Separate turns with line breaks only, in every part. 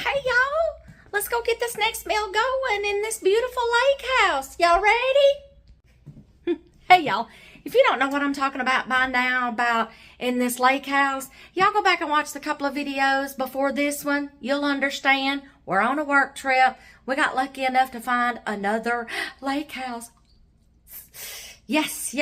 Hey y'all, let's go get this next meal going in this beautiful lake house. Y'all ready? Hey y'all, if you don't know what I'm talking about by now about in this lake house, y'all go back and watch the couple of videos before this one. You'll understand. We're on a work trip. We got lucky enough to find another lake house. Yes.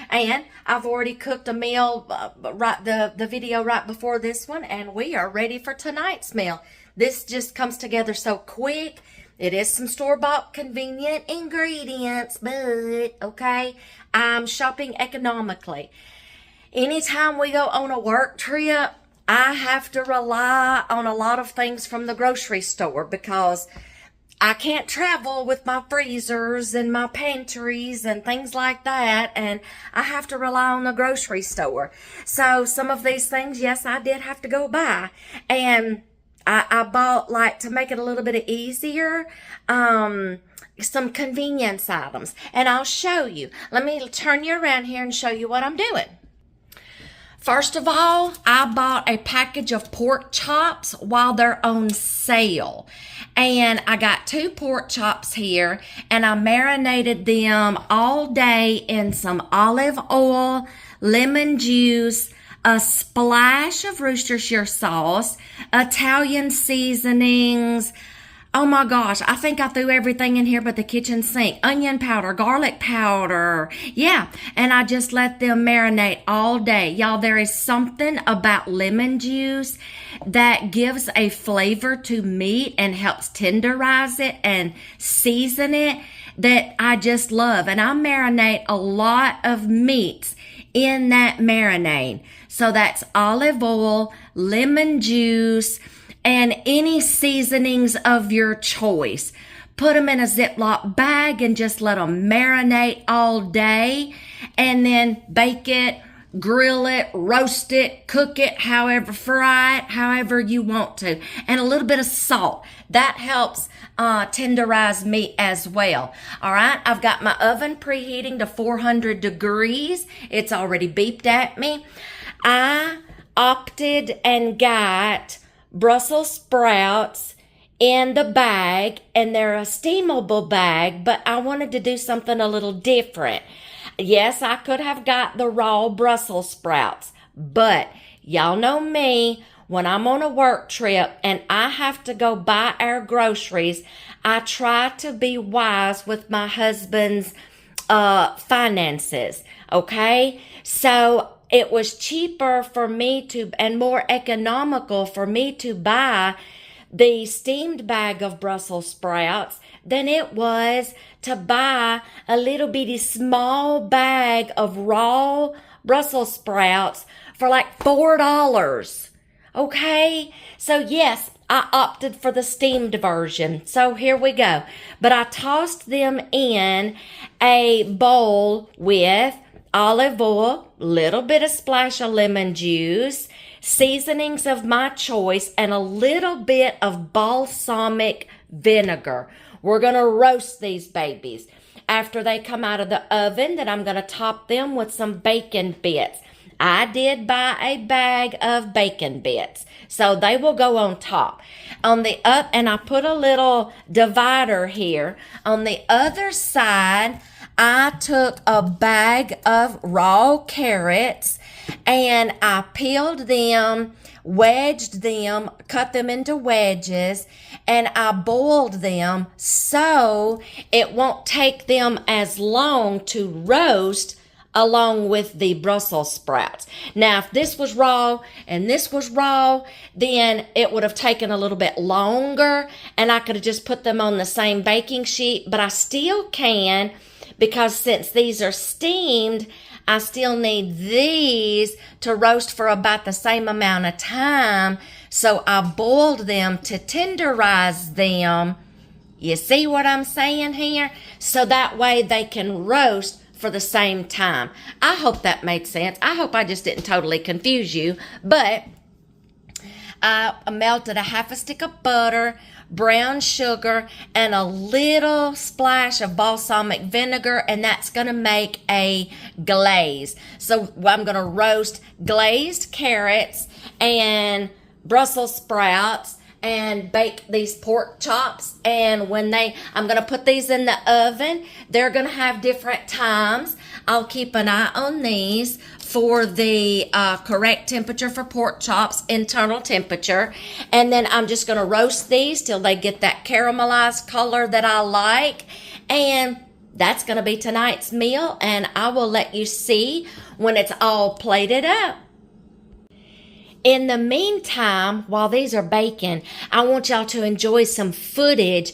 And I've already cooked a meal, the video right before this one, and we are ready for tonight's meal. This just comes together so quick. It is some store-bought convenient ingredients, but okay, I'm shopping economically. Anytime we go on a work trip, I have to rely on a lot of things from the grocery store because I can't travel with my freezers and my pantries and things like that, and I have to rely on the grocery store. So some of these things, yes, I did have to go buy, and I bought, like, to make it a little bit easier, some convenience items, and I'll show you. Let me turn you around here and show you what I'm doing. First of all, I bought a package of pork chops while they're on sale. And I got 2 pork chops here, and I marinated them all day in some olive oil, lemon juice, a splash of Worcestershire sauce, Italian seasonings. Oh my gosh, I think I threw everything in here but the kitchen sink. Onion powder, garlic powder. Yeah, and I just let them marinate all day. Y'all, there is something about lemon juice that gives a flavor to meat and helps tenderize it and season it that I just love. And I marinate a lot of meats in that marinade. So that's olive oil, lemon juice, and any seasonings of your choice. Put them in a Ziploc bag and just let them marinate all day, and then bake it, grill it, roast it, cook it, fry it, however you want to. And a little bit of salt. That helps tenderize meat as well. All right, I've got my oven preheating to 400 degrees. It's already beeped at me. I opted and got Brussels sprouts in the bag, and they're a steamable bag, but I wanted to do something a little different. Yes, I could have got the raw Brussels sprouts, but y'all know me, when I'm on a work trip and I have to go buy our groceries, I try to be wise with my husband's finances, okay? So it was cheaper for me to, and more economical for me to buy the steamed bag of Brussels sprouts than it was to buy a little bitty small bag of raw Brussels sprouts for like $4. Okay? So yes, I opted for the steamed version. So here we go. But I tossed them in a bowl with olive oil, little bit of splash of lemon juice, seasonings of my choice, and a little bit of balsamic vinegar. We're going to roast these babies. After they come out of the oven, then I'm going to top them with some bacon bits. I did buy a bag of bacon bits, so they will go on top. On the and I put a little divider here. On the other side, I took a bag of raw carrots and I peeled them, wedged them, cut them into wedges, and I boiled them so it won't take them as long to roast along with the Brussels sprouts. Now, if this was raw and this was raw, then it would have taken a little bit longer and I could have just put them on the same baking sheet, but I still can, because since these are steamed, I still need these to roast for about the same amount of time. So I boiled them to tenderize them. You see what I'm saying here? So that way they can roast for the same time. I hope that made sense. I hope I just didn't totally confuse you. But I melted a half a stick of butter, brown sugar, and a little splash of balsamic vinegar, and that's going to make a glaze. So I'm going to roast glazed carrots and Brussels sprouts and bake these pork chops. And I'm going to put these in the oven. They're going to have different times. I'll keep an eye on these for the correct temperature for pork chops, internal temperature. And then I'm just going to roast these till they get that caramelized color that I like. And that's going to be tonight's meal, and I will let you see when it's all plated up. In the meantime, while these are baking, I want y'all to enjoy some footage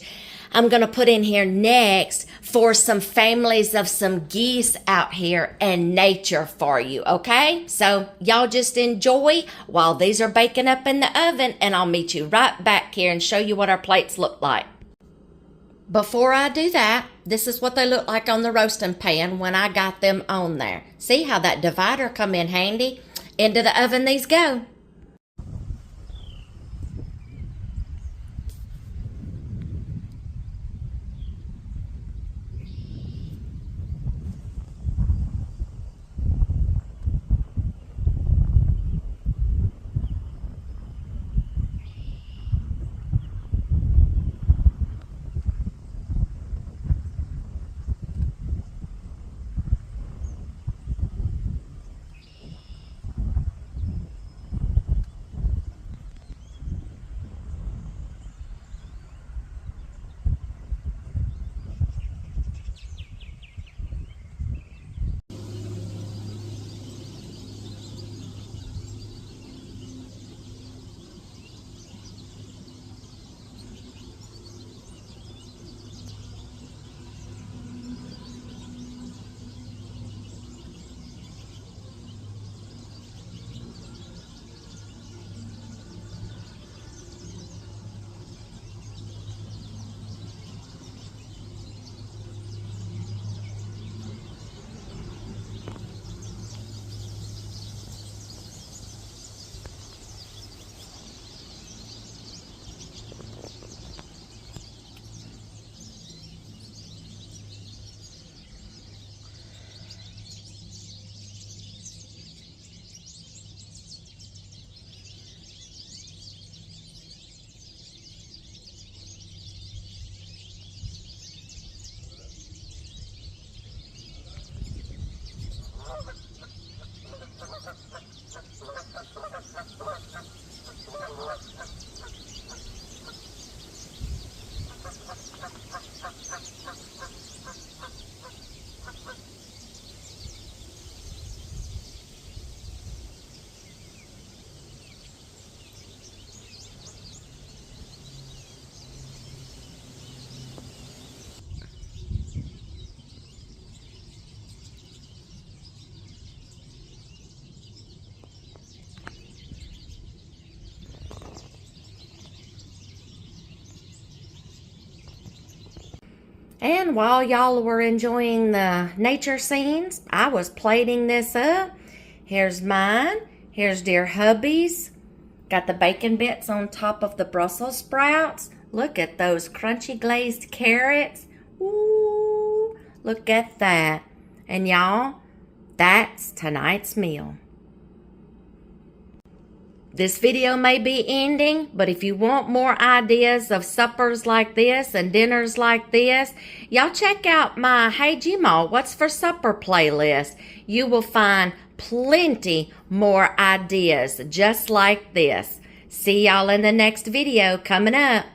I'm going to put in here next for some families of some geese out here and nature for you, okay? So y'all just enjoy while these are baking up in the oven, and I'll meet you right back here and show you what our plates look like. Before I do that, this is what they look like on the roasting pan when I got them on there. See how that divider come in handy? Into the oven these go. And while y'all were enjoying the nature scenes, I was plating this up. Here's mine. Here's dear hubby's. Got the bacon bits on top of the Brussels sprouts. Look at those crunchy glazed carrots. Ooh, look at that. And y'all, that's tonight's meal. This video may be ending, but if you want more ideas of suppers like this and dinners like this, y'all check out my Hey Gma, What's for Supper playlist. You will find plenty more ideas just like this. See y'all in the next video coming up.